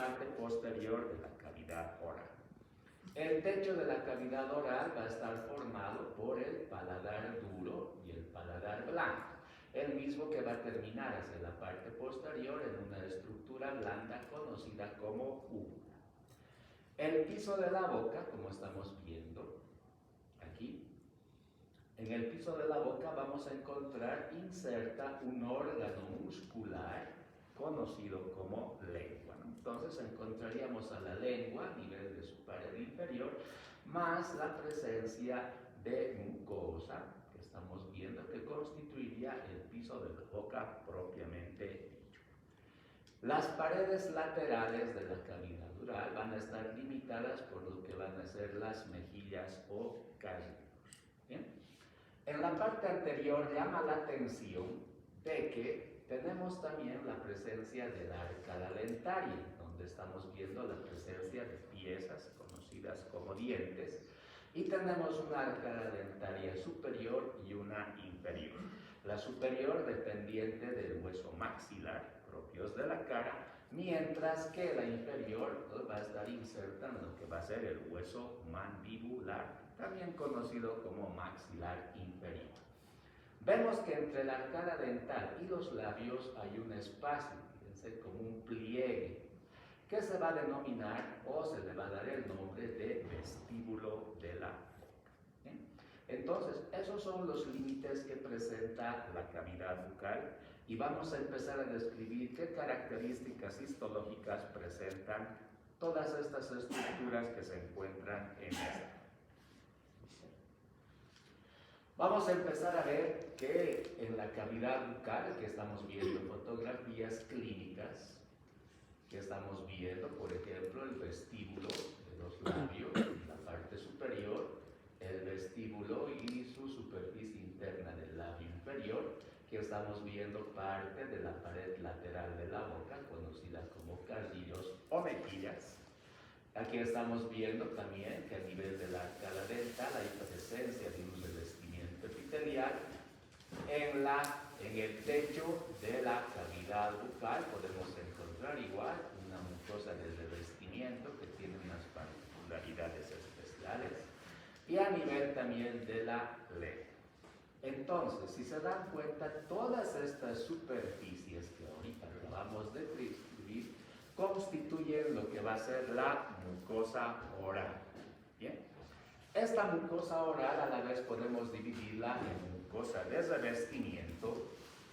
parte posterior de la cavidad oral. El techo de la cavidad oral va a estar formado por el paladar duro y el paladar blando, el mismo que va a terminar hacia la parte posterior en una estructura blanda conocida como úvula. El piso de la boca, como estamos viendo aquí, en el piso de la boca vamos a encontrar inserta un órgano muscular conocido como lengua, ¿no? Entonces encontraríamos a la lengua a nivel de su pared inferior, más la presencia de mucosa, que estamos viendo, que constituiría el piso de la boca propiamente dicho. Las paredes laterales de la cavidad oral van a estar limitadas por lo que van a ser las mejillas o carríolos. ¿Bien? En la parte anterior llama la atención de que tenemos también la presencia de la arcada dentaria, donde estamos viendo la presencia de piezas conocidas como dientes, y tenemos una arcada dentaria superior y una inferior. La superior dependiente del hueso maxilar, propios de la cara, mientras que la inferior va a estar inserta en lo que va a ser el hueso mandibular, también conocido como maxilar inferior. Vemos que entre la arcada dental y los labios hay un espacio, fíjense, como un pliegue, que se va a denominar o se le va a dar el nombre de vestíbulo de la boca. ¿Bien? Entonces, esos son los límites que presenta la cavidad bucal y vamos a empezar a describir qué características histológicas presentan todas estas estructuras que se encuentran en esta. Vamos a empezar a ver que en la cavidad bucal, que estamos viendo fotografías clínicas, que estamos viendo, por ejemplo, el vestíbulo de los labios, la parte superior, el vestíbulo y su superficie interna del labio inferior, que estamos viendo parte de la pared lateral de la boca, conocida como carrillos o mejillas. Aquí estamos viendo también que a nivel de la arcada dental hay presencia de un revestimiento epitelial. En el techo de la cavidad bucal podemos encontrar igual una mucosa de revestimiento que tiene unas particularidades especiales y a nivel también de la lengua. Entonces, si se dan cuenta, todas estas superficies que ahorita acabamos de describir constituyen lo que va a ser la mucosa oral. ¿Bien? Esta mucosa oral a la vez podemos dividirla en mucosa de revestimiento,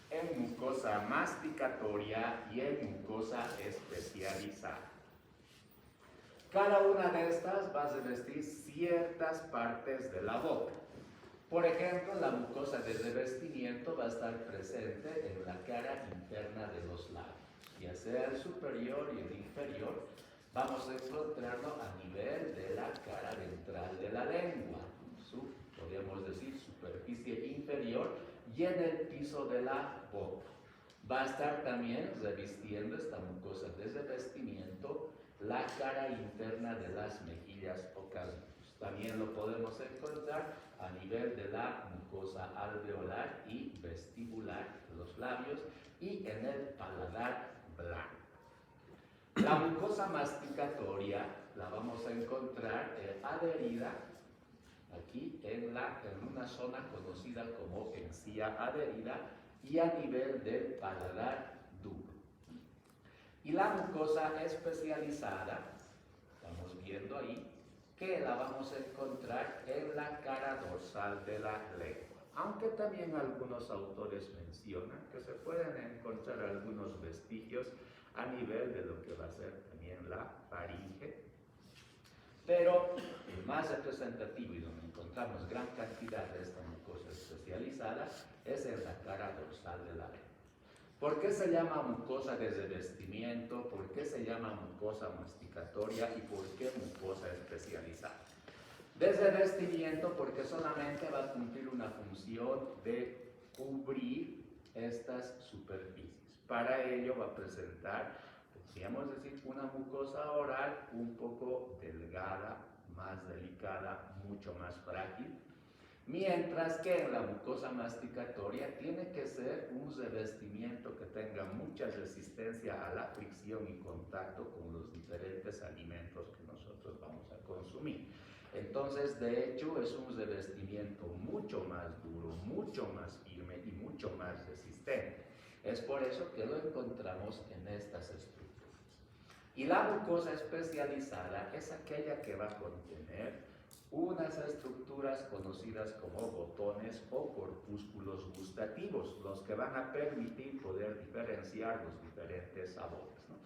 en mucosa masticatoria y en mucosa especializada. Cada una de estas va a revestir ciertas partes de la boca. Por ejemplo, la mucosa de revestimiento va a estar presente en la cara interna de los labios, ya sea el superior y el inferior. Vamos a encontrarlo a nivel de la cara ventral de la lengua, podríamos decir superficie inferior, y en el piso de la boca. Va a estar también revistiendo esta mucosa de revestimiento la cara interna de las mejillas o carrillos. También lo podemos encontrar a nivel de la mucosa alveolar y vestibular de los labios y en el paladar blando. La mucosa masticatoria la vamos a encontrar adherida aquí en una zona conocida como encía adherida y a nivel del paladar duro. Y la mucosa especializada, estamos viendo ahí, que la vamos a encontrar en la cara dorsal de la lengua. Aunque también algunos autores mencionan que se pueden encontrar algunos vestigios a nivel de lo que va a ser también la faringe. Pero el más representativo y donde encontramos gran cantidad de esta mucosa especializada es en la cara dorsal de la lengua. ¿Por qué se llama mucosa de revestimiento? ¿Por qué se llama mucosa masticatoria? ¿Y por qué mucosa especializada? De revestimiento porque solamente va a cumplir una función de cubrir estas superficies. Para ello va a presentar, podríamos decir, una mucosa oral un poco delgada, más delicada, mucho más frágil. Mientras que en la mucosa masticatoria tiene que ser un revestimiento que tenga mucha resistencia a la fricción y contacto con los diferentes alimentos que nosotros vamos a consumir. Entonces, de hecho, es un revestimiento mucho más duro, mucho más firme y mucho más resistente. Es por eso que lo encontramos en estas estructuras. Y la mucosa especializada es aquella que va a contener unas estructuras conocidas como botones o corpúsculos gustativos, los que van a permitir poder diferenciar los diferentes sabores, ¿no?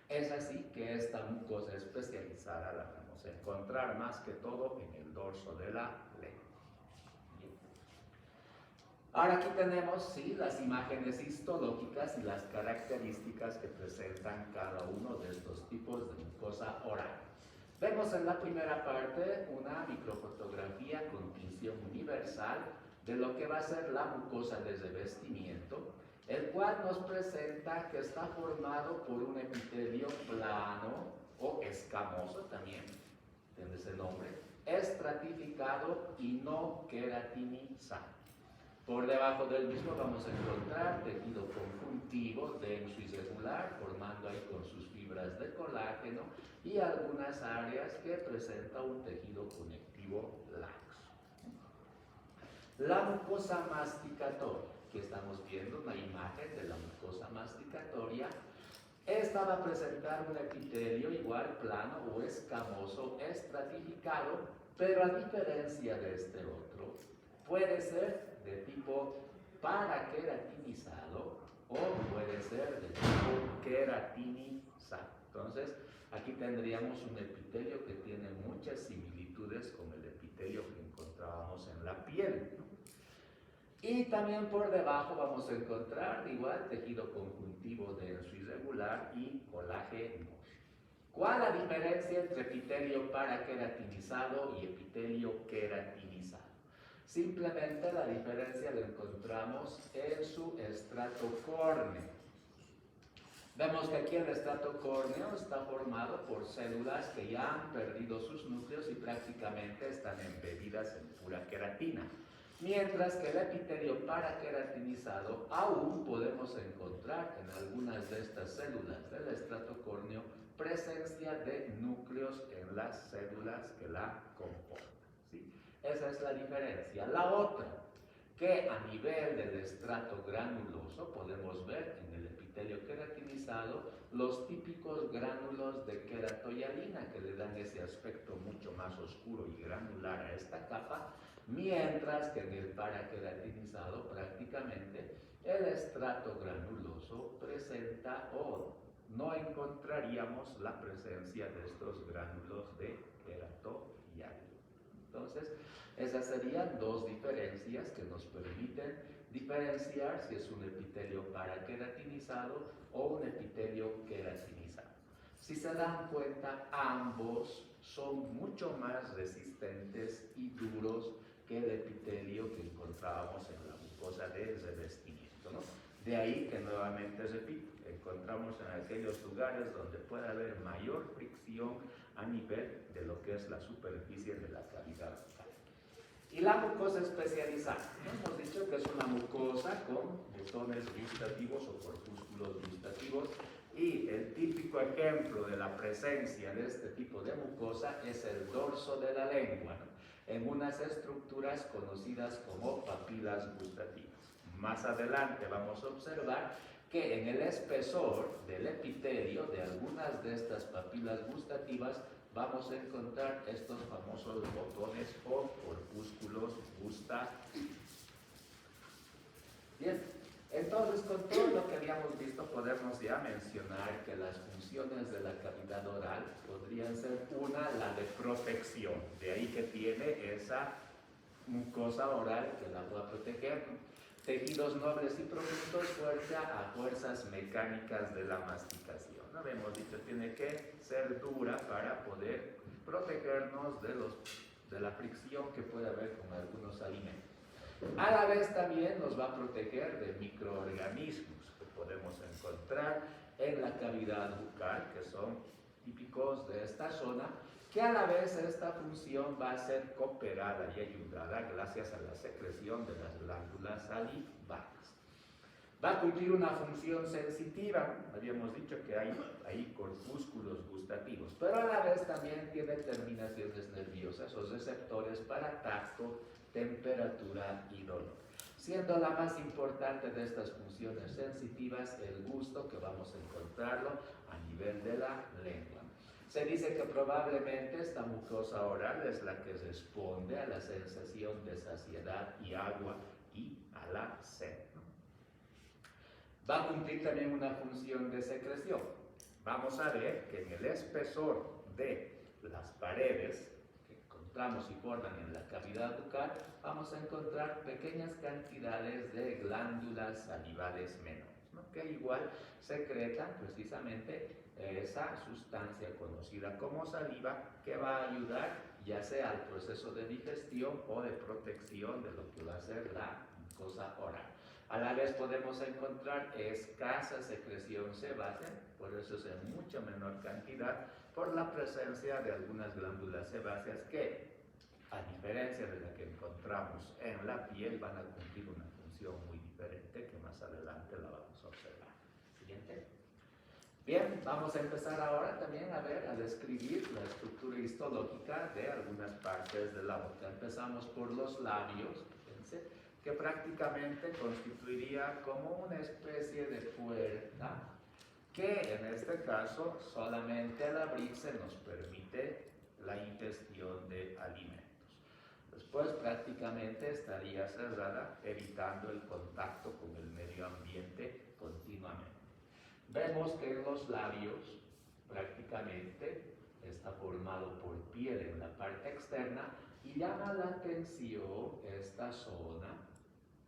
Es así que esta mucosa especializada la vamos a encontrar más que todo en el dorso de la lengua. Ahora aquí tenemos, sí, las imágenes histológicas y las características que presentan cada uno de estos tipos de mucosa oral. Vemos en la primera parte una microfotografía con tinción universal de lo que va a ser la mucosa de revestimiento, el cual nos presenta que está formado por un epitelio plano o escamoso también, tiene ese nombre, estratificado y no queratinizado. Por debajo del mismo vamos a encontrar tejido conjuntivo denso y regular, formando ahí con sus fibras de colágeno y algunas áreas que presenta un tejido conectivo laxo. La mucosa masticatoria, que estamos viendo una imagen de la mucosa masticatoria, esta va a presentar un epitelio igual plano o escamoso estratificado, pero a diferencia de este otro, puede ser de tipo paraqueratinizado o puede ser de tipo queratinizado. Entonces, aquí tendríamos un epitelio que tiene muchas similitudes con el epitelio que encontrábamos en la piel, ¿no? Y también por debajo vamos a encontrar igual tejido conjuntivo denso y regular y colágeno. ¿Cuál es la diferencia entre epitelio paraqueratinizado y epitelio queratinizado? Simplemente la diferencia la encontramos en su estrato córneo. Vemos que aquí el estrato córneo está formado por células que ya han perdido sus núcleos y prácticamente están embebidas en pura queratina. Mientras que el epitelio paraqueratinizado aún podemos encontrar en algunas de estas células del estrato córneo presencia de núcleos en las células que la componen, ¿sí? Esa es la diferencia. La otra, que a nivel del estrato granuloso podemos ver en el epitelio queratinizado los típicos gránulos de queratoyalina que le dan ese aspecto mucho más oscuro y granular a esta capa, mientras que en el paraqueratinizado prácticamente el estrato granuloso presenta o no encontraríamos la presencia de estos gránulos de queratoyalina. Entonces, esas serían dos diferencias que nos permiten diferenciar si es un epitelio paraqueratinizado o un epitelio queratinizado. Si se dan cuenta, ambos son mucho más resistentes y duros que el epitelio que encontrábamos en la mucosa de revestimiento, ¿no? De ahí que nuevamente repito, encontramos en aquellos lugares donde puede haber mayor fricción a nivel de lo que es la superficie de la cavidad bucal. Y la mucosa especializada, hemos dicho que es una mucosa con botones gustativos o corpúsculos gustativos, y el típico ejemplo de la presencia de este tipo de mucosa es el dorso de la lengua, ¿no? En unas estructuras conocidas como papilas gustativas. Más adelante vamos a observar que en el espesor del epitelio de algunas de estas papilas gustativas vamos a encontrar estos famosos botones o corpúsculos gustativos. Bien, entonces con todo lo que habíamos visto podemos ya mencionar que las funciones de la cavidad oral podrían ser una, la de protección, de ahí que tiene esa mucosa oral que la va a proteger, tejidos nobles y profundos a fuerzas mecánicas de la masticación, ¿no? Hemos dicho, tiene que ser dura para poder protegernos de la fricción que puede haber con algunos alimentos. A la vez también nos va a proteger de microorganismos que podemos encontrar en la cavidad bucal, que son típicos de esta zona, que a la vez esta función va a ser cooperada y ayudada gracias a la secreción de las glándulas salivales. Va a cumplir una función sensitiva, habíamos dicho que hay ahí corpúsculos gustativos, pero a la vez también tiene terminaciones nerviosas o receptores para tacto, temperatura y dolor. Siendo la más importante de estas funciones sensitivas el gusto, que vamos a encontrarlo a nivel de la lengua. Se dice que probablemente esta mucosa oral es la que responde a la sensación de saciedad y agua y a la sed. Va a cumplir también una función de secreción. Vamos a ver que en el espesor de las paredes que encontramos y forman en la cavidad bucal, vamos a encontrar pequeñas cantidades de glándulas salivales menores, ¿no? Que igual secretan precisamente esa sustancia conocida como saliva, que va a ayudar ya sea al proceso de digestión o de protección de lo que va a ser la mucosa oral. A la vez podemos encontrar escasa secreción sebácea, por eso es en mucha menor cantidad, por la presencia de algunas glándulas sebáceas que, a diferencia de la que encontramos en la piel, van a cumplir una función muy diferente que más adelante la vamos a observar. Siguiente. Bien, vamos a empezar ahora también a describir la estructura histológica de algunas partes de la boca. Empezamos por los labios, fíjense, que prácticamente constituiría como una especie de puerta que en este caso solamente al abrirse nos permite la ingestión de alimentos. Después prácticamente estaría cerrada, evitando el contacto con el medio ambiente continuamente. Vemos que en los labios prácticamente está formado por piel en la parte externa y llama la atención esta zona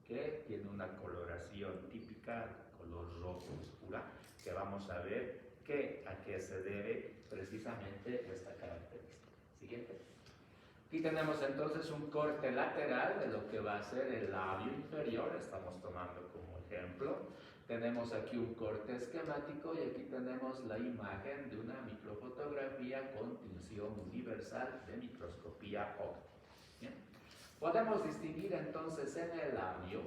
que tiene una coloración típica, color rojo oscura, que vamos a ver a qué se debe precisamente esta característica. Siguiente. Aquí tenemos entonces un corte lateral de lo que va a ser el labio inferior, estamos tomando como ejemplo. Tenemos aquí un corte esquemático y aquí tenemos la imagen de una microfotografía con tinción universal de microscopía óptica. ¿Bien? Podemos distinguir entonces en el labio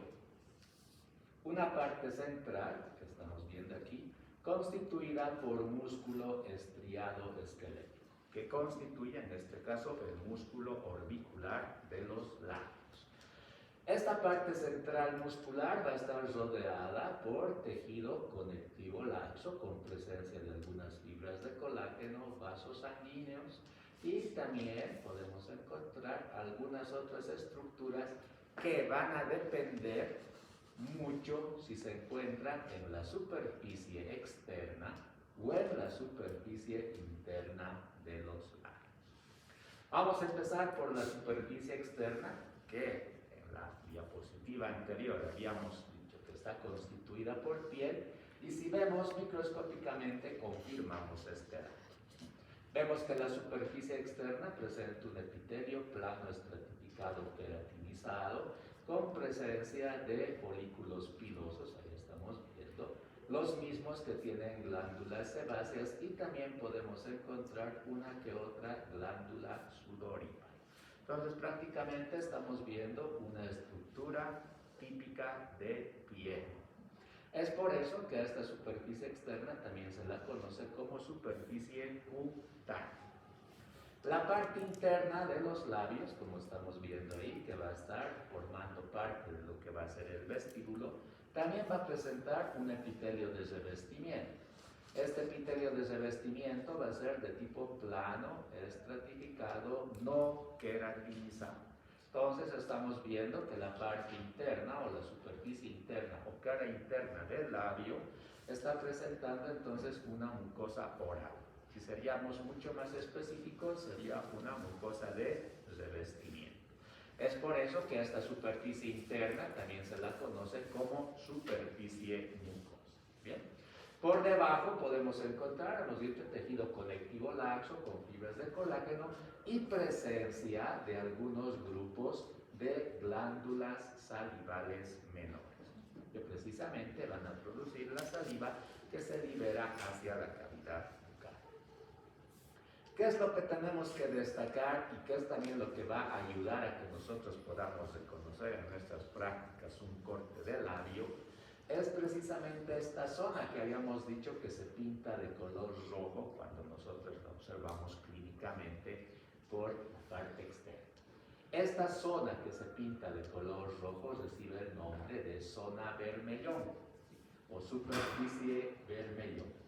una parte central, que estamos viendo aquí, constituida por músculo estriado esquelético, que constituye en este caso el músculo orbicular de los labios. Esta parte central muscular va a estar rodeada por tejido conectivo laxo con presencia de algunas fibras de colágeno, vasos sanguíneos, y también podemos encontrar algunas otras estructuras que van a depender mucho si se encuentran en la superficie externa o en la superficie interna de los labios. Vamos a empezar por la superficie externa, que en la diapositiva anterior habíamos dicho que está constituida por piel, y si vemos microscópicamente confirmamos este dato. Vemos que la superficie externa presenta un epitelio plano estratificado queratinizado con presencia de folículos pilosos, ahí estamos viendo, los mismos que tienen glándulas sebáceas, y también podemos encontrar una que otra glándula sudorípara. Entonces prácticamente estamos viendo una estructura típica de piel. Es por eso que a esta superficie externa también se la conoce como superficie cutánea. La parte interna de los labios, como estamos viendo ahí, que va a estar formando parte de lo que va a ser el vestíbulo, también va a presentar un epitelio de revestimiento. Este epitelio de revestimiento va a ser de tipo plano, estratificado, no queratinizado. Entonces estamos viendo que la parte interna o la superficie interna o cara interna del labio está presentando entonces una mucosa oral. Si seríamos mucho más específicos, sería una mucosa de revestimiento. Es por eso que esta superficie interna también se la conoce como superficie mucosa. Bien. Por debajo podemos encontrar, hemos dicho, tejido conectivo laxo con fibras de colágeno y presencia de algunos grupos de glándulas salivales menores, que precisamente van a producir la saliva que se libera hacia la cavidad bucal. ¿Qué es lo que tenemos que destacar y qué es también lo que va a ayudar a que nosotros podamos reconocer en nuestras prácticas un corte de labio? Es precisamente esta zona que habíamos dicho que se pinta de color rojo cuando nosotros la observamos clínicamente por la parte externa. Esta zona que se pinta de color rojo recibe el nombre de zona vermellón o superficie vermellón.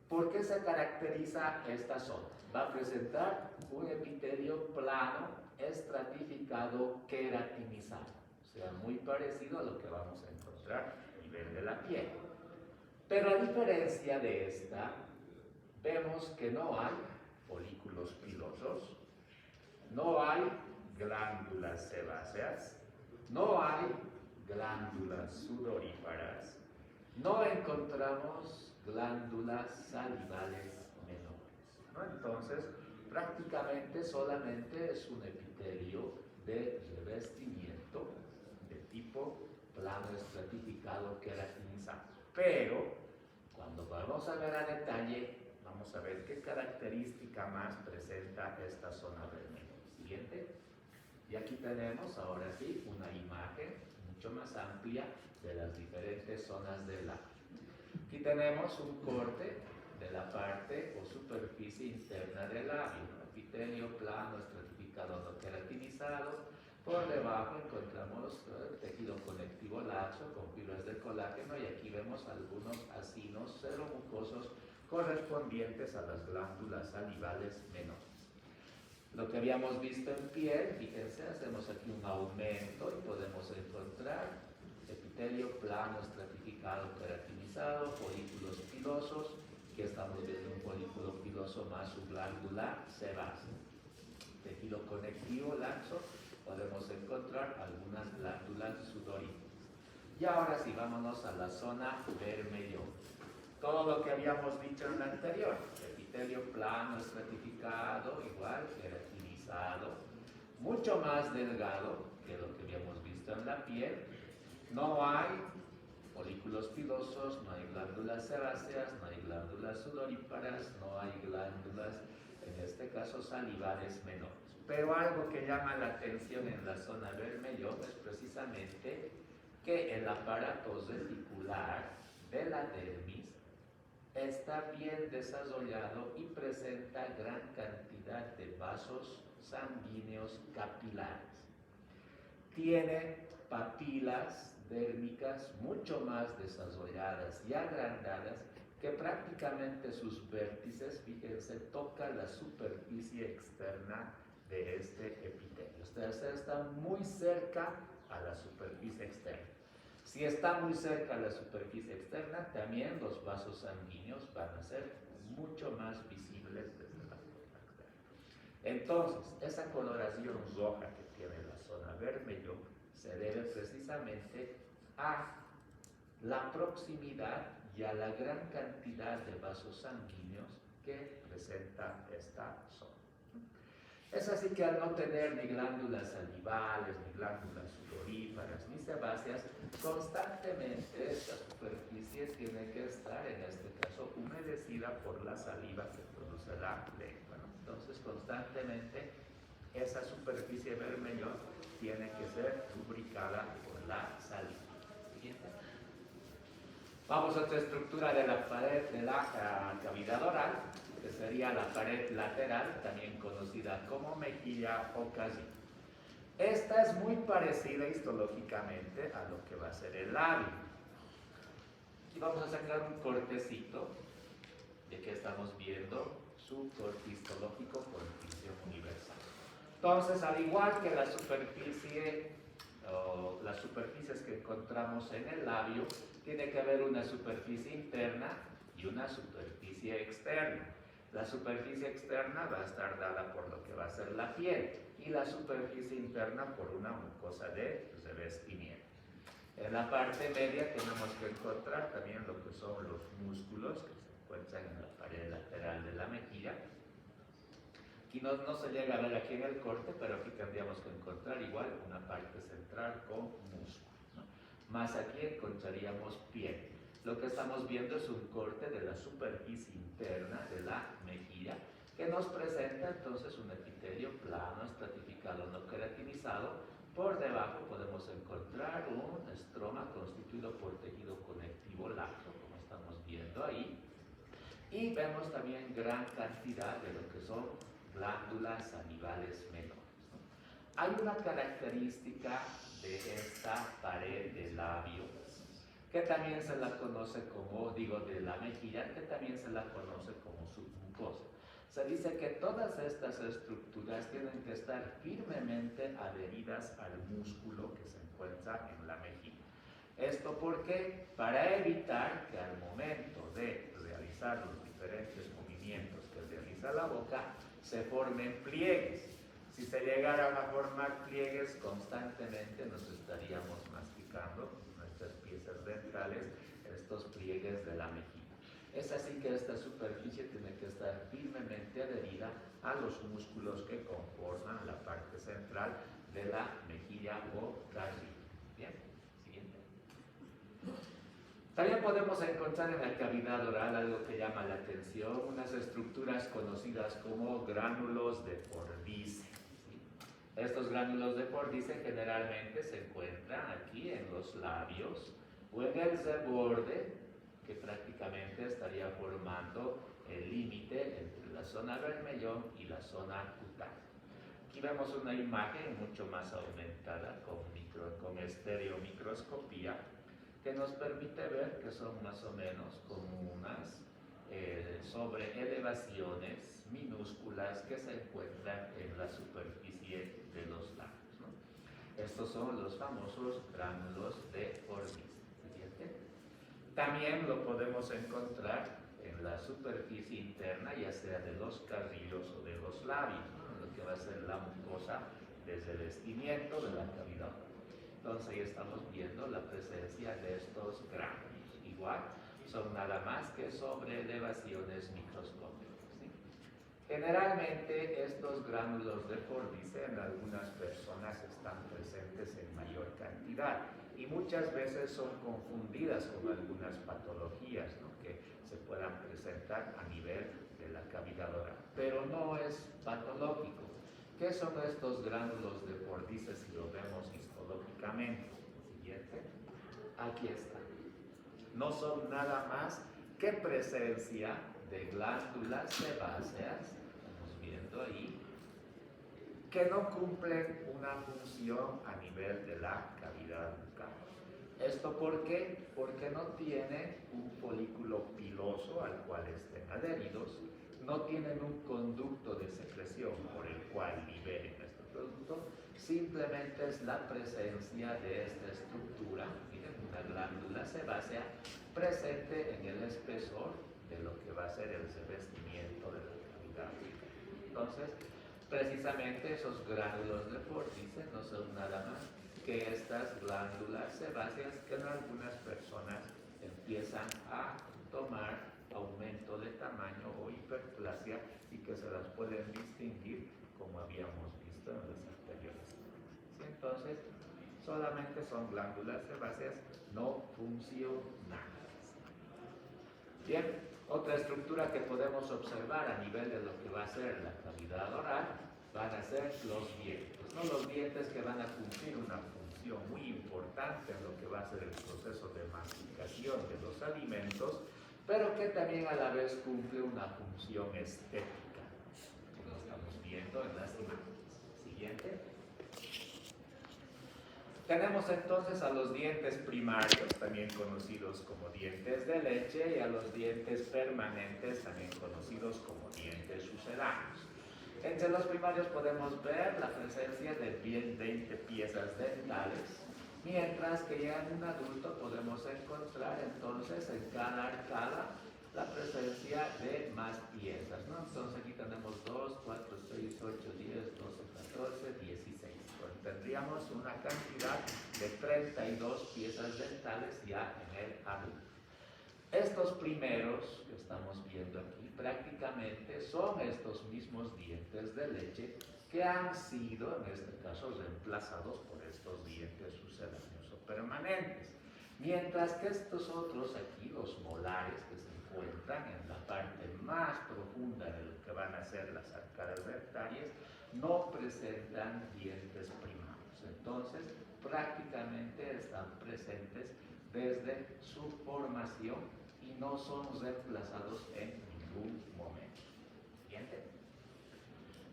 ¿Por qué se caracteriza esta zona? Va a presentar un epitelio plano, estratificado, queratinizado, o sea, muy parecido a lo que vamos a encontrar a nivel de la piel. Pero a diferencia de esta, vemos que no hay folículos pilosos, no hay glándulas sebáceas, no hay glándulas sudoríparas, no encontramos glándulas salivales menores, ¿no? Entonces, prácticamente solamente es un epitelio de revestimiento de tipo plano estratificado queratinizado. Pero, cuando vamos a ver a detalle, vamos a ver qué característica más presenta esta zona vermelha. Siguiente. Y aquí tenemos, ahora sí, una imagen mucho más amplia de las diferentes zonas del labio. Aquí tenemos un corte de la parte o superficie interna del labio, ¿no? Epitelio plano, estratificado, no queratinizado. Por debajo encontramos el tejido conectivo laxo con fibras de colágeno y aquí vemos algunos acinos seromucosos correspondientes a las glándulas salivales menores. Lo que habíamos visto en piel, fíjense, hacemos aquí un aumento y podemos encontrar epitelio plano, estratificado, queratinizado, folículos pilosos. Aquí estamos viendo un folículo piloso más su glándula sebácea. Tejido conectivo laxo, podemos encontrar algunas glándulas sudoríparas. Y ahora sí, vámonos a la zona vermellón. Todo lo que habíamos dicho en la anterior, epitelio plano, estratificado, igual, queratinizado, mucho más delgado que lo que habíamos visto en la piel. No hay folículos pilosos, no hay glándulas sebáceas, no hay glándulas sudoríparas, no hay glándulas, en este caso, salivales menores. Pero algo que llama la atención en la zona vermellón es precisamente que el aparato reticular de la dermis está bien desarrollado y presenta gran cantidad de vasos sanguíneos capilares. Tiene papilas dérmicas mucho más desarrolladas y agrandadas que prácticamente sus vértices, fíjense, tocan la superficie externa de este epitelio. O sea, está muy cerca a la superficie externa. Si está muy cerca a la superficie externa, también los vasos sanguíneos van a ser mucho más visibles desde la zona externa. Entonces, esa coloración roja que tiene la zona vermellón se debe precisamente a la proximidad y a la gran cantidad de vasos sanguíneos que presenta esta zona. Es así que al no tener ni glándulas salivales, ni glándulas sudoríparas, ni sebáceas, constantemente esta superficie tiene que estar, en este caso, humedecida por la saliva que produce la lengua, ¿no? Entonces, constantemente esa superficie vermellón tiene que ser lubricada por la saliva. Siguiente. Vamos a otra estructura de la pared de la cavidad oral, que sería la pared lateral, también conocida como mejilla o casilla. Esta es muy parecida histológicamente a lo que va a ser el labio. Aquí vamos a sacar un cortecito de que estamos viendo su corte histológico por visión universal. Entonces, al igual que la superficie o las superficies que encontramos en el labio, tiene que haber una superficie interna y una superficie externa. La superficie externa va a estar dada por lo que va a ser la piel y la superficie interna por una mucosa de revestimiento. En la parte media tenemos que encontrar también lo que son los músculos que se encuentran en la pared lateral de la mejilla. Aquí no se llega a ver aquí en el corte, pero aquí tendríamos que encontrar igual una parte central con músculo, ¿no? Más aquí encontraríamos piel. Lo que estamos viendo es un corte de la superficie interna de la mejilla que nos presenta entonces un epitelio plano, estratificado, no queratinizado. Por debajo podemos encontrar un estroma constituido por tejido conectivo laxo, como estamos viendo ahí. Y vemos también gran cantidad de lo que son glándulas salivales menores, ¿no? Hay una característica de esta pared de labios que también se la conoce como, de la mejilla, que también se la conoce como submucosa. Se dice que todas estas estructuras tienen que estar firmemente adheridas al músculo que se encuentra en la mejilla. ¿Esto por qué? Para evitar que al momento de realizar los diferentes movimientos que realiza la boca, se formen pliegues. Si se llegaran a formar pliegues constantemente, nos estaríamos masticando nuestras piezas ventrales, estos pliegues de la mejilla. Es así que esta superficie tiene que estar firmemente adherida a los músculos que conforman la parte central de la mejilla o carrillo. Bien, siguiente. También podemos encontrar en la cavidad oral algo que llama la atención, unas estructuras conocidas como gránulos de Fordyce. Estos gránulos de Fordyce generalmente se encuentran aquí en los labios o en el borde, que prácticamente estaría formando el límite entre la zona vermellón y la zona cutánea. Aquí vemos una imagen mucho más aumentada con estereomicroscopía que nos permite ver que son más o menos como unas sobreelevaciones minúsculas que se encuentran en la superficie de los labios, ¿no? Estos son los famosos gránulos de Fordyce. También lo podemos encontrar en la superficie interna, ya sea de los carrillos o de los labios, ¿no? Lo que va a ser la mucosa desde el vestimiento de la cavidad. Entonces ahí estamos viendo la presencia de estos gránulos. Igual, son nada más que sobreelevaciones microscópicas, ¿sí? Generalmente estos gránulos de Fordyce en algunas personas están presentes en mayor cantidad y muchas veces son confundidas con algunas patologías, ¿no?, que se puedan presentar a nivel de la cavidad oral, pero no es patológico. ¿Qué son estos gránulos de Fordyce si lo vemos histológicamente? Siguiente. Aquí está. No son nada más que presencia de glándulas sebáceas, estamos viendo ahí, que no cumplen una función a nivel de la cavidad bucal. ¿Esto por qué? Porque no tienen un folículo piloso al cual estén adheridos, no tienen un conducto de secreción por el cual liberen este producto, simplemente es la presencia de esta estructura, miren, una glándula sebácea presente en el espesor de lo que va a ser el revestimiento de la cavidad bucal. Entonces, precisamente esos gránulos de Fordyce no son nada más que estas glándulas sebáceas que en algunas personas empiezan a tomar aumento de tamaño o hiperplasia y que se las pueden distinguir como habíamos visto en las anteriores. ¿Sí? Entonces, solamente son glándulas sebáceas no funcionales. Bien, otra estructura que podemos observar a nivel de lo que va a ser la cavidad oral van a ser los dientes, ¿no? Los dientes que van a cumplir una función muy importante en lo que va a ser el proceso de masticación de los alimentos, pero que también a la vez cumple una función estética, que lo estamos viendo en las imágenes. Siguiente. Tenemos entonces a los dientes primarios, también conocidos como dientes de leche, y a los dientes permanentes, también conocidos como dientes sucedáneos. Entre los primarios podemos ver la presencia de 20 piezas dentales, mientras que ya en un adulto podemos encontrar entonces en cada arcada la presencia de más piezas, ¿no? Entonces aquí tenemos 2, 4, 6, 8, 10, 12, 14, 16. Pues tendríamos una cantidad de 32 piezas dentales ya en el adulto. Estos primeros que estamos viendo aquí prácticamente son estos mismos dientes de leche que han sido, en este caso, reemplazados por estos dientes sucedáneos o permanentes. Mientras que estos otros aquí, los molares que se encuentran en la parte más profunda de lo que van a ser las arcadas dentarias, no presentan dientes primarios. Entonces, prácticamente están presentes desde su formación y no son reemplazados en ningún momento. ¿Bien?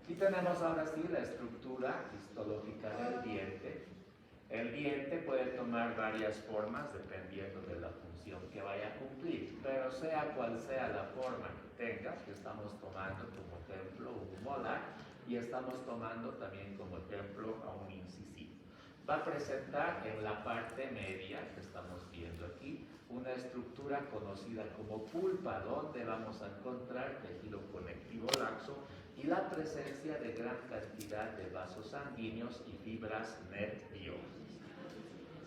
Y tenemos ahora sí la estructura histológica del diente. El diente puede tomar varias formas dependiendo de la función que vaya a cumplir, pero sea cual sea la forma que tenga, que estamos tomando como ejemplo un molar y estamos tomando también como ejemplo a un incisivo. Va a presentar en la parte media, que estamos viendo aquí, una estructura conocida como pulpa, donde vamos a encontrar tejido conectivo laxo y la presencia de gran cantidad de vasos sanguíneos y fibras nerviosas.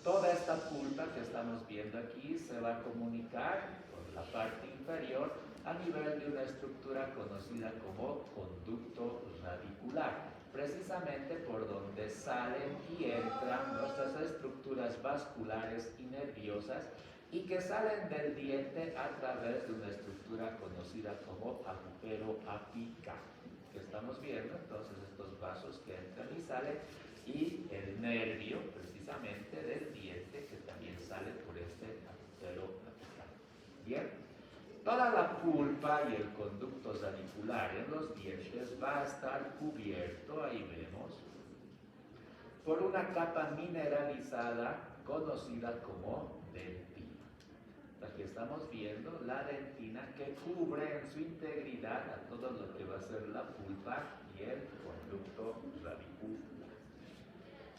Toda esta pulpa que estamos viendo aquí se va a comunicar con la parte inferior a nivel de una estructura conocida como conducto radicular, precisamente por donde salen y entran nuestras estructuras vasculares y nerviosas y que salen del diente a través de una estructura conocida como agujero apical, que estamos viendo. Entonces estos vasos que entran y salen, y el nervio precisamente del diente que también sale por este agujero apical. Bien, toda la pulpa y el conducto radicular en los dientes va a estar cubierto, ahí vemos, por una capa mineralizada conocida como dentina. Aquí estamos viendo la dentina que cubre en su integridad a todo lo que va a ser la pulpa y el conducto radicular.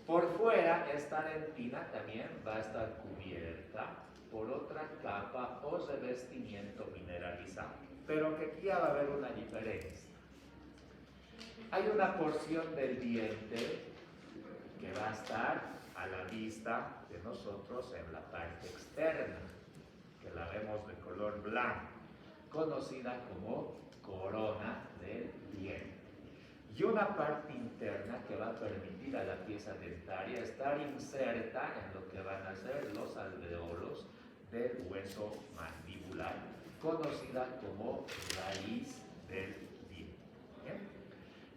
Por fuera, esta dentina también va a estar cubierta por otra capa o revestimiento mineralizado, pero que aquí va a haber una diferencia. Hay una porción del diente que va a estar a la vista de nosotros en la parte externa, que la vemos de color blanco, conocida como corona del diente. Y una parte interna que va a permitir a la pieza dentaria estar inserta en lo que van a ser los alveolos del hueso mandibular, conocida como raíz del diente. ¿Bien?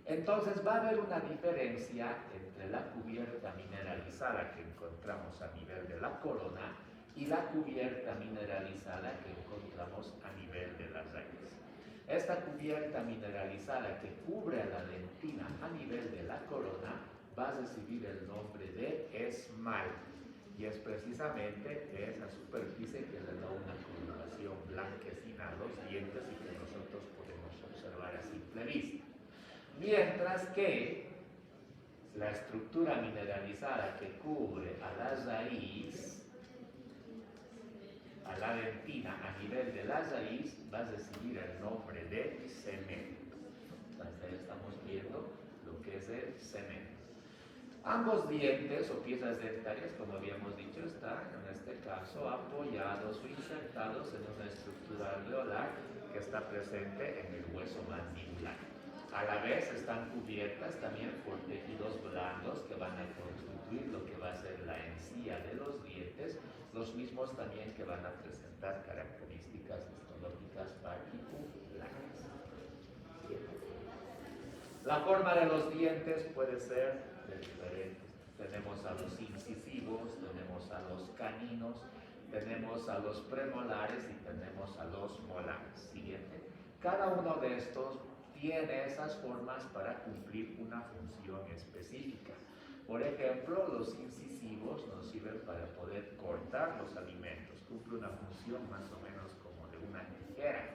Entonces va a haber una diferencia entre la cubierta mineralizada que encontramos a nivel de la corona y la cubierta mineralizada que encontramos a nivel de las raíces. Esta cubierta mineralizada que cubre a la dentina a nivel de la corona va a recibir el nombre de esmalte, y es precisamente esa superficie que le da una coloración blanquecina a los dientes y que nosotros podemos observar a simple vista. Mientras que la estructura mineralizada que cubre a la raíz, a la dentina a nivel de la raíz, va a recibir el nombre de cemento. Entonces ahí estamos viendo lo que es el cemento. Ambos dientes o piezas dentarias, como habíamos dicho, están en este caso apoyados o insertados en una estructura alveolar que está presente en el hueso mandibular. A la vez están cubiertas también por tejidos blandos que van a constituir lo que va a ser la encía de los dientes, los mismos también que van a presentar características histológicas particulares. La forma de los dientes puede ser de diferentes. Tenemos a los incisivos, tenemos a los caninos, tenemos a los premolares y tenemos a los molares. Siguiente. Cada uno de estos tiene esas formas para cumplir una función específica. Por ejemplo, los incisivos nos sirven para poder cortar los alimentos, cumple una función más o menos como de una tijera,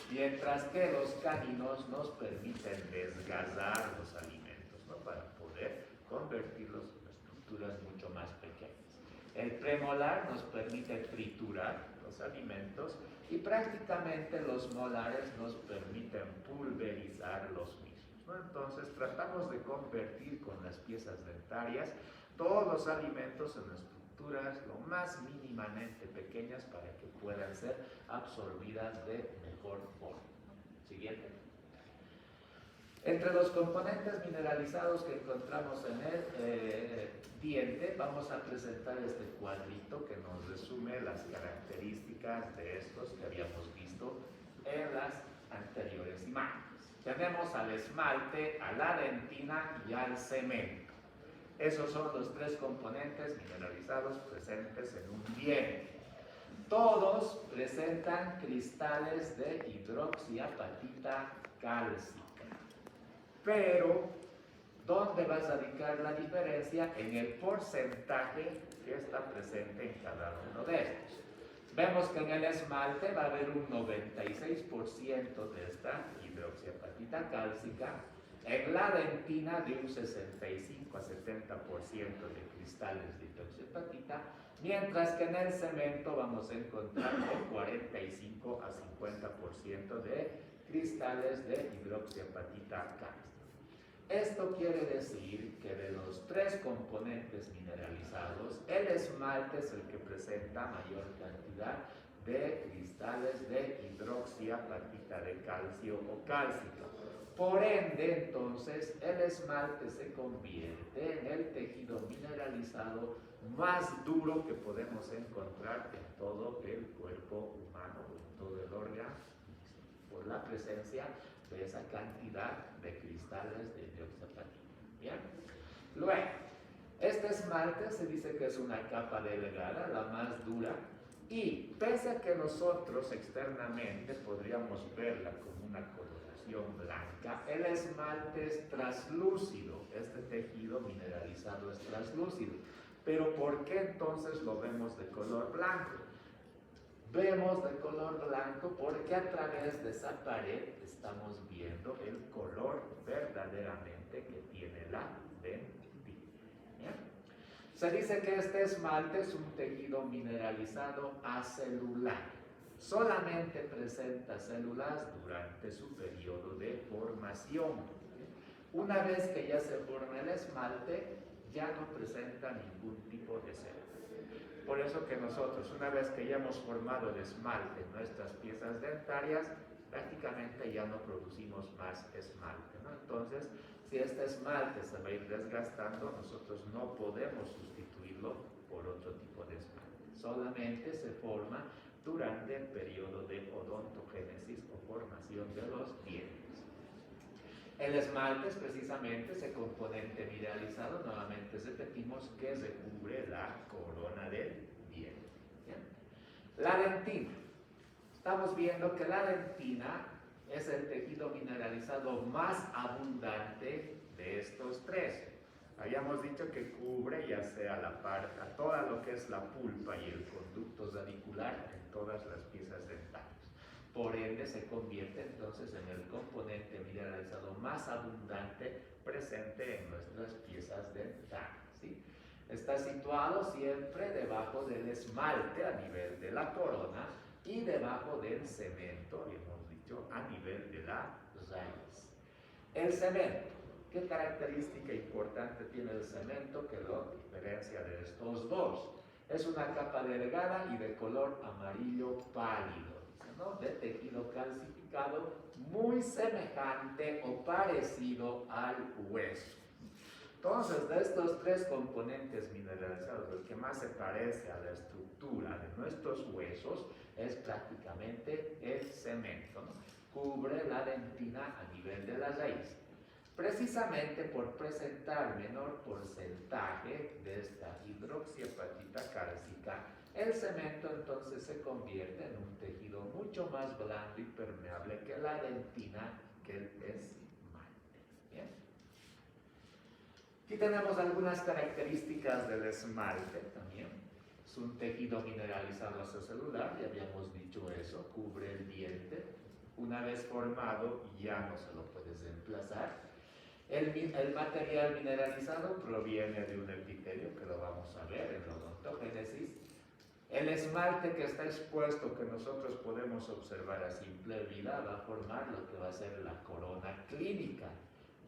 mientras que los caninos nos permiten desgasar los alimentos, ¿no? Para poder convertirlos en estructuras mucho más pequeñas. El premolar nos permite triturar los alimentos y prácticamente los molares nos permiten pulverizar los mismos, ¿no? Entonces tratamos de convertir con las piezas dentarias todos los alimentos en estructuras lo más mínimamente pequeñas para que puedan ser absorbidas de mejor forma. Siguiente. Entre los componentes mineralizados que encontramos en el diente, vamos a presentar este cuadrito que nos resume las características de estos que habíamos visto en las anteriores imágenes. Tenemos al esmalte, a la dentina y al cemento. Esos son los tres componentes mineralizados presentes en un diente. Todos presentan cristales de hidroxiapatita cálcica. Pero, ¿dónde vas a radicar la diferencia? En el porcentaje que está presente en cada uno de estos. Vemos que en el esmalte va a haber un 96% de esta hidroxiapatita cálcica, en la dentina de un 65 a 70% de cristales de hidroxiapatita, mientras que en el cemento vamos a encontrar el 45 a 50% de cristales de hidroxiapatita cálcica. Esto quiere decir que de los tres componentes mineralizados, el esmalte es el que presenta mayor cantidad de cristales de hidroxiapatita de calcio o cálcica. Por ende, entonces, el esmalte se convierte en el tejido mineralizado más duro que podemos encontrar en todo el cuerpo humano, en todo el órgano, por la presencia de esa cantidad de cristales de hidroxiapatita. ¿Bien? Luego, este esmalte se dice que es una capa delgada, la más dura, y pese a que nosotros externamente podríamos verla como una coloración blanca, el esmalte es translúcido, este tejido mineralizado es translúcido. Pero ¿por qué entonces lo vemos de color blanco? Vemos de color blanco porque a través de esa pared estamos viendo el color verdaderamente que tiene la dentina. ¿Bien? Se dice que este esmalte es un tejido mineralizado acelular. Solamente presenta células durante su periodo de formación. Una vez que ya se forma el esmalte, ya no presenta ningún tipo de células. Por eso que nosotros, una vez que ya hemos formado el esmalte en nuestras piezas dentarias, prácticamente ya no producimos más esmalte, ¿no? Entonces, si este esmalte se va a ir desgastando, nosotros no podemos sustituirlo por otro tipo de esmalte. Solamente se forma durante el periodo de odontogénesis o formación de los dientes. El esmalte es precisamente ese componente mineralizado, nuevamente repetimos, que recubre la corona del diente. ¿Bien? La dentina. Estamos viendo que la dentina es el tejido mineralizado más abundante de estos tres. Habíamos dicho que cubre ya sea la parte, a toda lo que es la pulpa y el conducto radicular en todas las piezas dentales. Por ende, se convierte entonces en el componente mineralizado más abundante presente en nuestras piezas dentales, ¿sí? Está situado siempre debajo del esmalte a nivel de la corona y debajo del cemento, habíamos dicho, a nivel de la raíz. El cemento, ¿qué característica importante tiene el cemento que lo diferencia de estos dos? Es una capa delgada y de color amarillo pálido, ¿no? De tejido calcificado muy semejante o parecido al hueso. Entonces, de estos tres componentes mineralizados, el que más se parece a la estructura de nuestros huesos es prácticamente el cemento, ¿no? Cubre la dentina a nivel de la raíz, precisamente por presentar menor porcentaje de esta hidroxiapatita cálcica. El cemento entonces se convierte en un tejido mucho más blando y permeable que la dentina, que el esmalte. ¿Bien? Aquí tenemos algunas características del esmalte también. Es un tejido mineralizado celular, ya habíamos dicho eso, cubre el diente. Una vez formado ya no se lo puedes reemplazar. El material mineralizado proviene de un epitelio, que lo vamos a ver en la odontogénesis. El esmalte que está expuesto, que nosotros podemos observar a simple vista, va a formar lo que va a ser la corona clínica.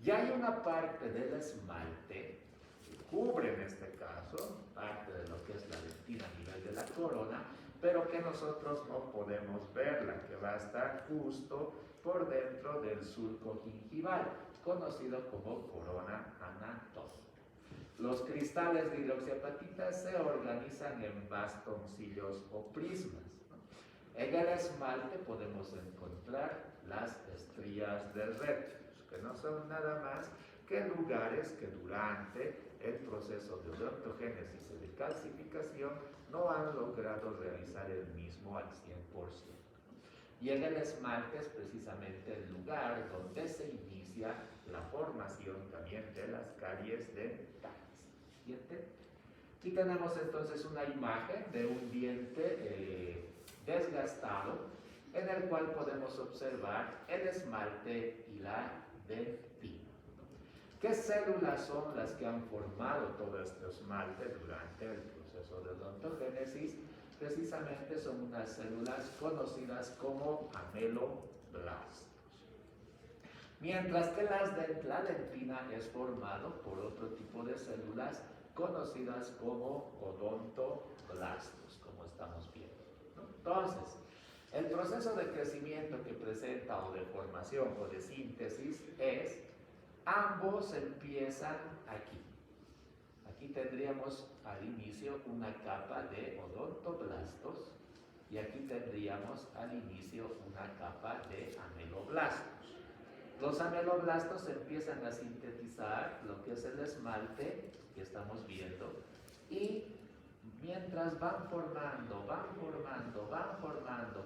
Y hay una parte del esmalte que cubre, en este caso, parte de lo que es la dentina a nivel de la corona, pero que nosotros no podemos verla, que va a estar justo por dentro del surco gingival, conocido como corona anatómica. Los cristales de hidroxiapatita se organizan en bastoncillos o prismas, ¿no? En el esmalte podemos encontrar las estrías del rectus, que no son nada más que lugares que durante el proceso de odontogénesis y de calcificación no han logrado realizar el mismo al 100%. Y en el esmalte es precisamente el lugar donde se inicia la formación también de las caries dentales. ¿Siguiente? Aquí tenemos entonces una imagen de un diente desgastado en el cual podemos observar el esmalte y la dentina. ¿Qué células son las que han formado todo este esmalte durante el proceso de odontogénesis? Precisamente son unas células conocidas como ameloblastos. Mientras que la dentina es formado por otro tipo de células conocidas como odontoblastos, como estamos viendo, ¿no? Entonces, el proceso de crecimiento que presenta o de formación o de síntesis es, ambos empiezan aquí. Aquí tendríamos al inicio una capa de odontoblastos y aquí tendríamos al inicio una capa de ameloblastos. Los ameloblastos empiezan a sintetizar lo que es el esmalte que estamos viendo y mientras van formando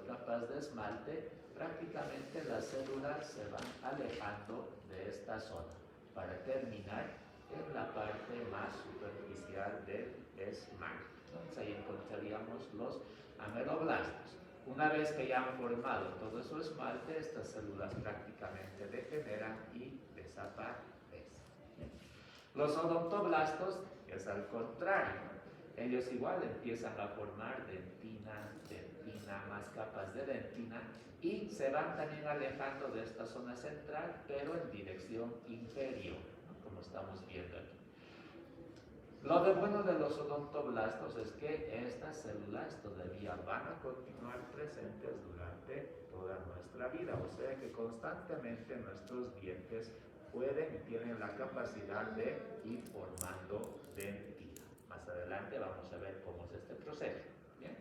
capas de esmalte, prácticamente las células se van alejando de esta zona para terminar en la parte más superficial del esmalte. Entonces ahí encontraríamos los ameloblastos. Una vez que ya han formado todo su esmalte, estas células prácticamente degeneran y desaparecen. Los odontoblastos es al contrario. Ellos igual empiezan a formar dentina, más capas de dentina y se van también alejando de esta zona central, pero en dirección inferior, ¿no? Como estamos viendo aquí. Lo de bueno de los odontoblastos es que estas células todavía van a continuar presentes durante toda nuestra vida, o sea que constantemente nuestros dientes pueden y tienen la capacidad de ir formando dentina. Más adelante vamos a ver cómo es este proceso. ¿Bien?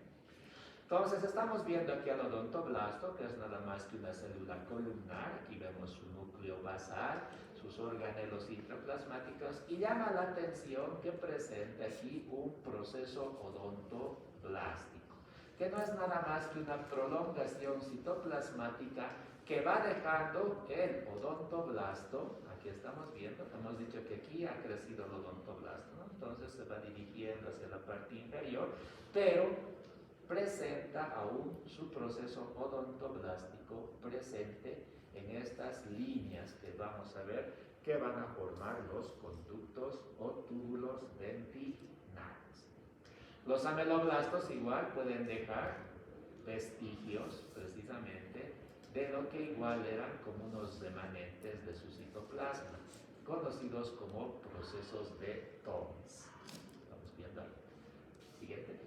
Entonces estamos viendo aquí al odontoblasto, que es nada más que una célula columnar. Aquí vemos su núcleo basal, sus organelos intraplasmáticos, y llama la atención que presenta aquí un proceso odontoblástico, que no es nada más que una prolongación citoplasmática que va dejando el odontoblasto. Aquí estamos viendo, hemos dicho que aquí ha crecido el odontoblasto, ¿no? Entonces se va dirigiendo hacia la parte inferior, pero presenta aún su proceso odontoblástico presente en estas líneas que vamos a ver que van a formar los conductos o túbulos dentinales. Los ameloblastos igual pueden dejar vestigios precisamente de lo que igual eran como unos remanentes de su citoplasma, conocidos como procesos de Thoms. Estamos viendo. Siguiente.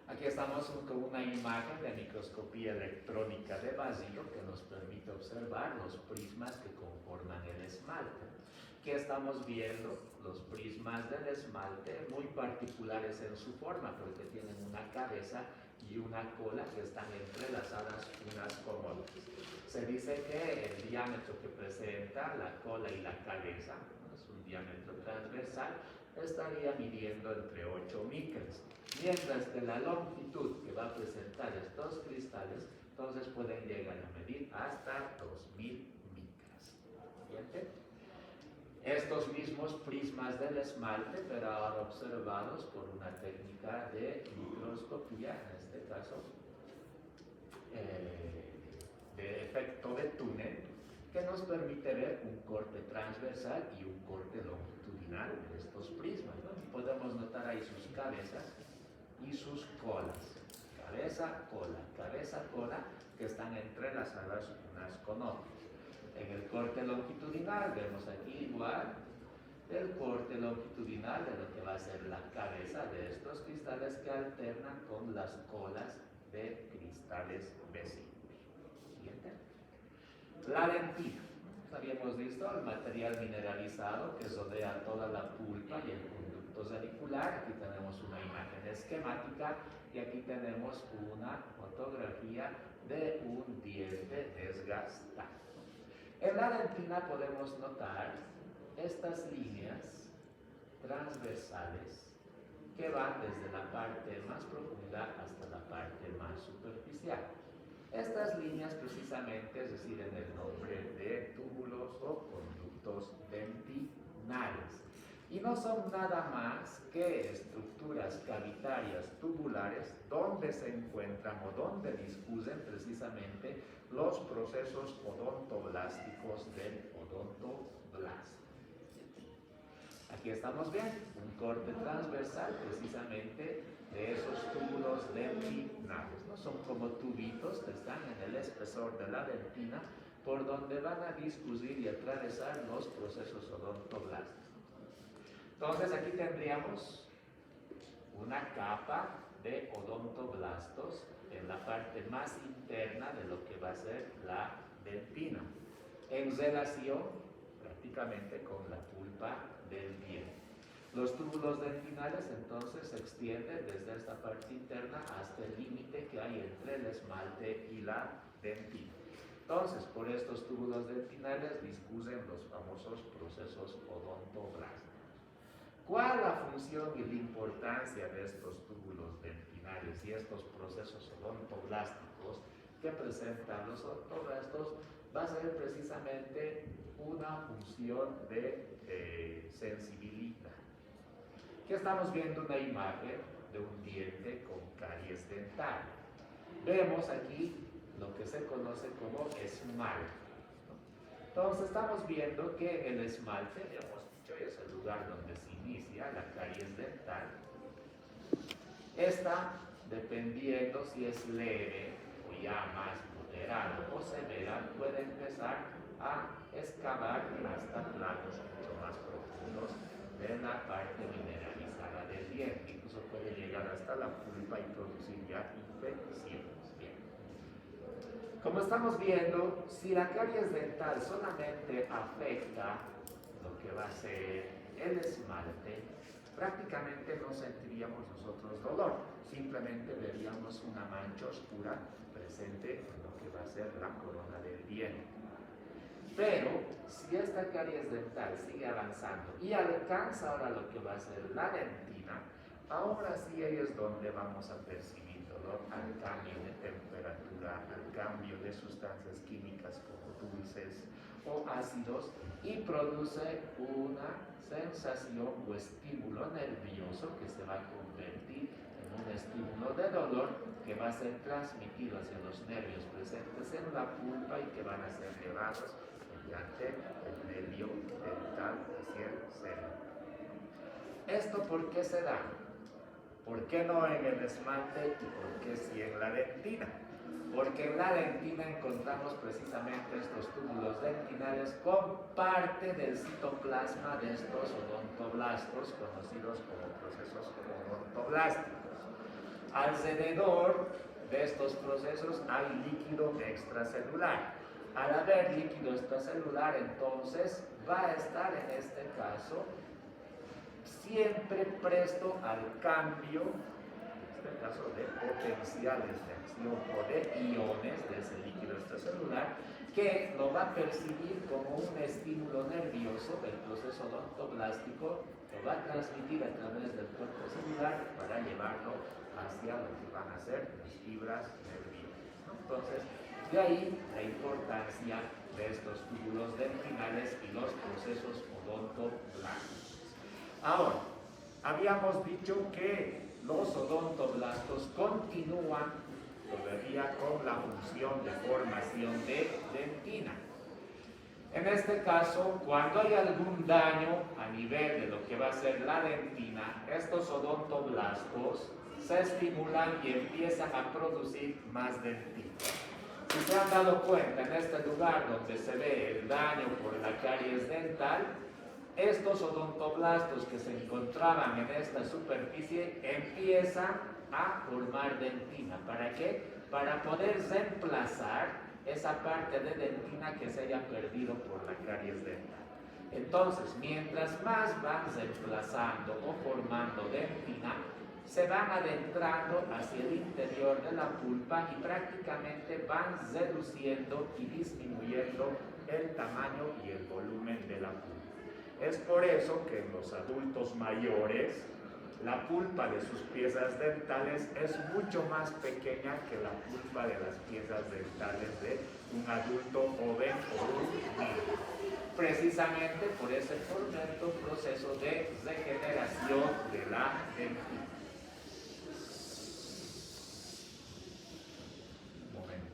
Aquí estamos con una imagen de microscopía electrónica de vacío que nos permite observar los prismas que conforman el esmalte. Aquí estamos viendo los prismas del esmalte, muy particulares en su forma, porque tienen una cabeza y una cola que están entrelazadas unas con otras. Se dice que el diámetro que presenta la cola y la cabeza, ¿no? Es un diámetro transversal, estaría midiendo entre 8 micras. Mientras que la longitud que va a presentar estos cristales, entonces pueden llegar a medir hasta 2000 micras. ¿Bien? Estos mismos prismas del esmalte, pero ahora observados por una técnica de microscopía, en este caso de efecto de túnel, que nos permite ver un corte transversal y un corte longitudinal de estos prismas, ¿no? Y podemos notar ahí sus cabezas y sus colas, cabeza, cola, que están entrelazadas unas con otras. En el corte longitudinal vemos aquí igual del corte longitudinal de lo que va a ser la cabeza de estos cristales que alternan con las colas de cristales vecinos. Siguiente. La dentina. Habíamos visto el material mineralizado que rodea toda la pulpa y el conducto radicular. Aquí tenemos una imagen esquemática y aquí tenemos una fotografía de un diente desgastado. En la dentina podemos notar estas líneas transversales que van desde la parte más profunda hasta la parte más superficial. Estas líneas precisamente reciben el nombre de túbulos o conductos dentinales y no son nada más que estructuras cavitarias tubulares donde se encuentran o donde discurren precisamente los procesos odontoblásticos del odontoblasto. Aquí estamos viendo un corte transversal precisamente de esos túbulos dentinales, ¿no? Son como tubitos que están en el espesor de la dentina por donde van a discurrir y atravesar los procesos odontoblásticos. Entonces aquí tendríamos una capa de odontoblastos en la parte más interna de lo que va a ser la dentina, en relación prácticamente con la pulpa del diente. Los túbulos dentinales entonces se extienden desde esta parte interna hasta el límite que hay entre el esmalte y la dentina. Entonces, por estos túbulos dentinales discurren los famosos procesos odontoblásticos. ¿Cuál es la función y la importancia de estos túbulos dentinales y estos procesos odontoblásticos que presentan los odontoblastos? Va a ser precisamente una función de sensibilidad. Aquí estamos viendo una imagen de un diente con caries dental. Vemos aquí lo que se conoce como esmalte. Entonces estamos viendo que el esmalte, hemos dicho, es el lugar donde se inicia la caries dental. Esta, dependiendo si es leve o ya más moderada o severa, puede empezar a excavar hasta planos mucho más profundos de la parte mineralizada del diente. Incluso puede llegar hasta la pulpa y producir ya infecciones. Bien. Como estamos viendo, si la caries dental solamente afecta lo que va a ser el esmalte, prácticamente no sentiríamos nosotros dolor, simplemente veríamos una mancha oscura presente en lo que va a ser la corona del diente. Pero si esta caries dental sigue avanzando y alcanza ahora lo que va a ser la dentina, ahora sí ahí es donde vamos a percibir dolor al cambio de temperatura, al cambio de sustancias químicas como dulces o ácidos, y produce una sensación o estímulo nervioso que se va a convertir en un estímulo de dolor que va a ser transmitido hacia los nervios presentes en la pulpa y que van a ser llevados mediante el medio dental hacia el cerebro. ¿Esto por qué se da? ¿Por qué no en el esmalte y por qué sí en la dentina? Porque en la dentina encontramos precisamente estos túbulos dentinales con parte del citoplasma de estos odontoblastos, conocidos como procesos odontoblásticos. Alrededor de estos procesos hay líquido extracelular. Al haber líquido extracelular, entonces va a estar en este caso siempre presto al cambio, en este caso de potenciales de acción o de iones de ese líquido extracelular, que lo va a percibir como un estímulo nervioso del proceso odontoblástico, lo va a transmitir a través del cuerpo celular para llevarlo hacia lo que van a ser las fibras nerviosas, ¿no? Entonces, de ahí la importancia de estos túbulos dentinales y los procesos odontoblastos. Ahora, habíamos dicho que los odontoblastos continúan todavía con la función de formación de dentina. En este caso, cuando hay algún daño a nivel de lo que va a ser la dentina, estos odontoblastos se estimulan y empiezan a producir más dentina. Si se han dado cuenta, en este lugar donde se ve el daño por la caries dental, estos odontoblastos que se encontraban en esta superficie empiezan a formar dentina. ¿Para qué? Para poder reemplazar esa parte de dentina que se haya perdido por la caries dental. Entonces, mientras más van reemplazando o formando dentina, se van adentrando hacia el interior de la pulpa y prácticamente van reduciendo y disminuyendo el tamaño y el volumen de la pulpa. Es por eso que en los adultos mayores la pulpa de sus piezas dentales es mucho más pequeña que la pulpa de las piezas dentales de un adulto joven o un niño. Precisamente por ese tormento proceso de regeneración de la dentina. Un momento.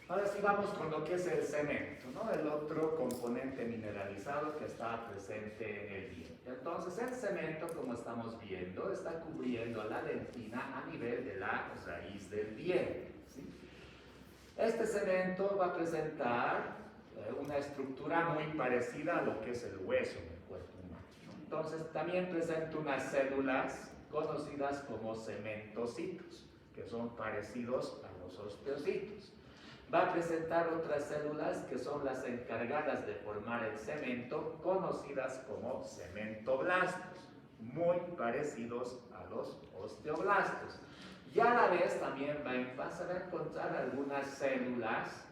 Ahora sí vamos con lo que es el cemento, ¿no? El otro componente mineralizado que está presente en el diente. Entonces el cemento, como estamos viendo, está cubriendo a la dentina a nivel de la raíz del diente, ¿sí? Este cemento va a presentar una estructura muy parecida a lo que es el hueso del cuerpo humano, ¿no? Entonces también presenta unas células conocidas como cementocitos, que son parecidos a los osteocitos. Va a presentar otras células que son las encargadas de formar el cemento, conocidas como cementoblastos, muy parecidos a los osteoblastos. Y a la vez también vas a encontrar algunas células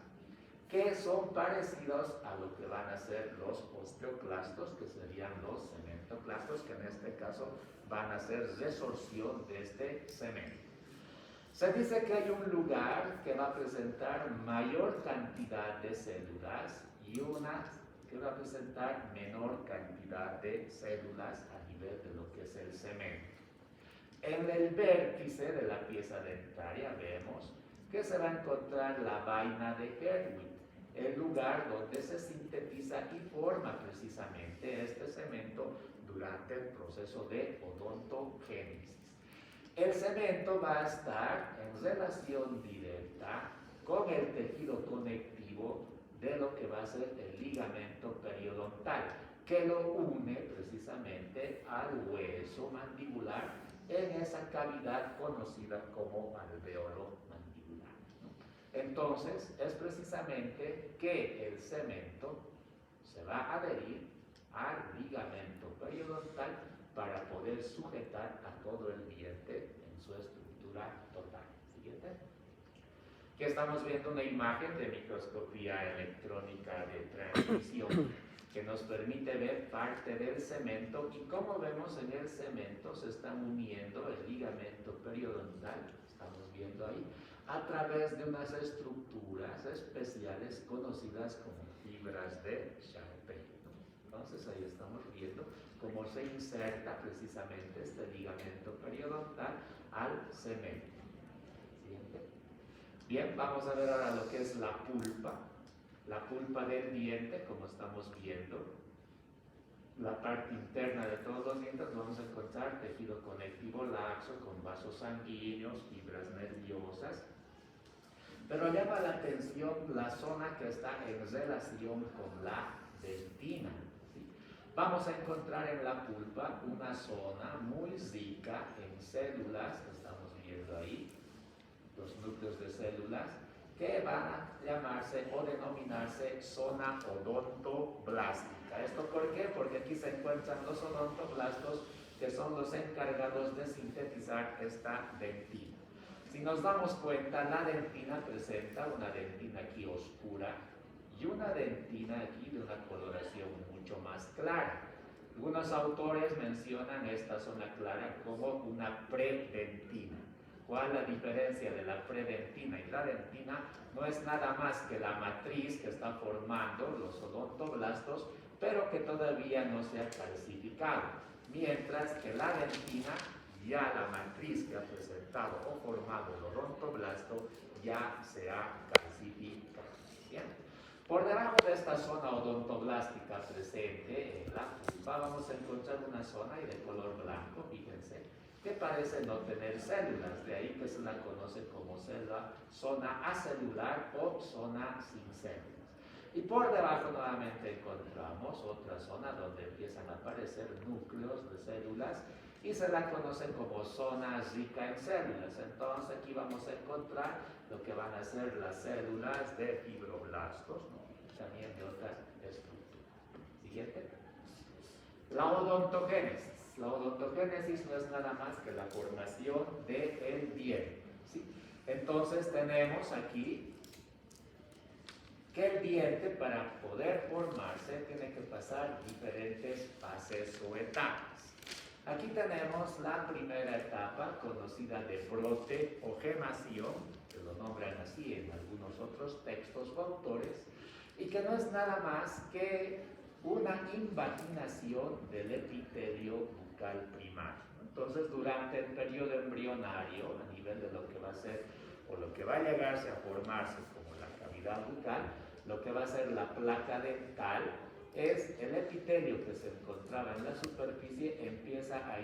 que son parecidos a lo que van a ser los osteoclastos, que serían los cementoclastos, que en este caso van a ser resorción de este cemento. Se dice que hay un lugar que va a presentar mayor cantidad de células y una que va a presentar menor cantidad de células a nivel de lo que es el cemento. En el vértice de la pieza dentaria vemos que se va a encontrar la vaina de Hewitt, el lugar donde se sintetiza y forma precisamente este cemento durante el proceso de odontogénesis. El cemento va a estar en relación directa con el tejido conectivo de lo que va a ser el ligamento periodontal, que lo une precisamente al hueso mandibular en esa cavidad conocida como alveolo mandibular, ¿no? Entonces, es precisamente que el cemento se va a adherir al ligamento periodontal para poder sujetar a todo el diente en su estructura total. Siguiente. Aquí estamos viendo una imagen de microscopía electrónica de transmisión que nos permite ver parte del cemento y como vemos en el cemento se están uniendo el ligamento periodontal, estamos viendo ahí, a través de unas estructuras especiales conocidas como fibras de Charpey, ¿no? Entonces ahí estamos viendo cómo se inserta precisamente este ligamento periodontal al cemento. Siguiente. Bien, vamos a ver ahora lo que es la pulpa. La pulpa del diente, como estamos viendo, la parte interna de todos los dientes, vamos a encontrar tejido conectivo laxo con vasos sanguíneos, fibras nerviosas. Pero llama la atención la zona que está en relación con la dentina. Vamos a encontrar en la pulpa una zona muy rica en células, que estamos viendo ahí, los núcleos de células, que van a llamarse o denominarse zona odontoblástica. ¿Esto por qué? Porque aquí se encuentran los odontoblastos, que son los encargados de sintetizar esta dentina. Si nos damos cuenta, la dentina presenta una dentina aquí oscura y una dentina aquí de una coloración mucho más clara. Algunos autores mencionan esta zona clara como una predentina. ¿Cuál es la diferencia de la predentina y la dentina? No es nada más que la matriz que está formando los odontoblastos, pero que todavía no se ha calcificado. Mientras que la dentina, ya la matriz que ha presentado o formado el odontoblasto, ya se ha calcificado. ¿Bien? Por debajo de esta zona odontoblástica presente en la pulpa vamos a encontrar una zona de color blanco, fíjense, que parece no tener células, de ahí que se la conoce como zona acelular o zona sin células. Y por debajo nuevamente encontramos otra zona donde empiezan a aparecer núcleos de células y se la conocen como zona rica en células. Entonces aquí vamos a encontrar lo que van a ser las células de fibroblastos, ¿no? También de otras estructuras. Siguiente. La odontogénesis. La odontogénesis no es nada más que la formación del diente, ¿sí? Entonces tenemos aquí que el diente, para poder formarse, tiene que pasar diferentes fases o etapas. Aquí tenemos la primera etapa, conocida de brote o gemación, que lo nombran así en algunos otros textos o autores, y que no es nada más que una invaginación del epitelio bucal primario. Entonces, durante el periodo embrionario, a nivel de lo que va a ser o lo que va a llegarse a formarse como la cavidad bucal, lo que va a ser la placa dental es el epitelio que se encontraba en la superficie empieza a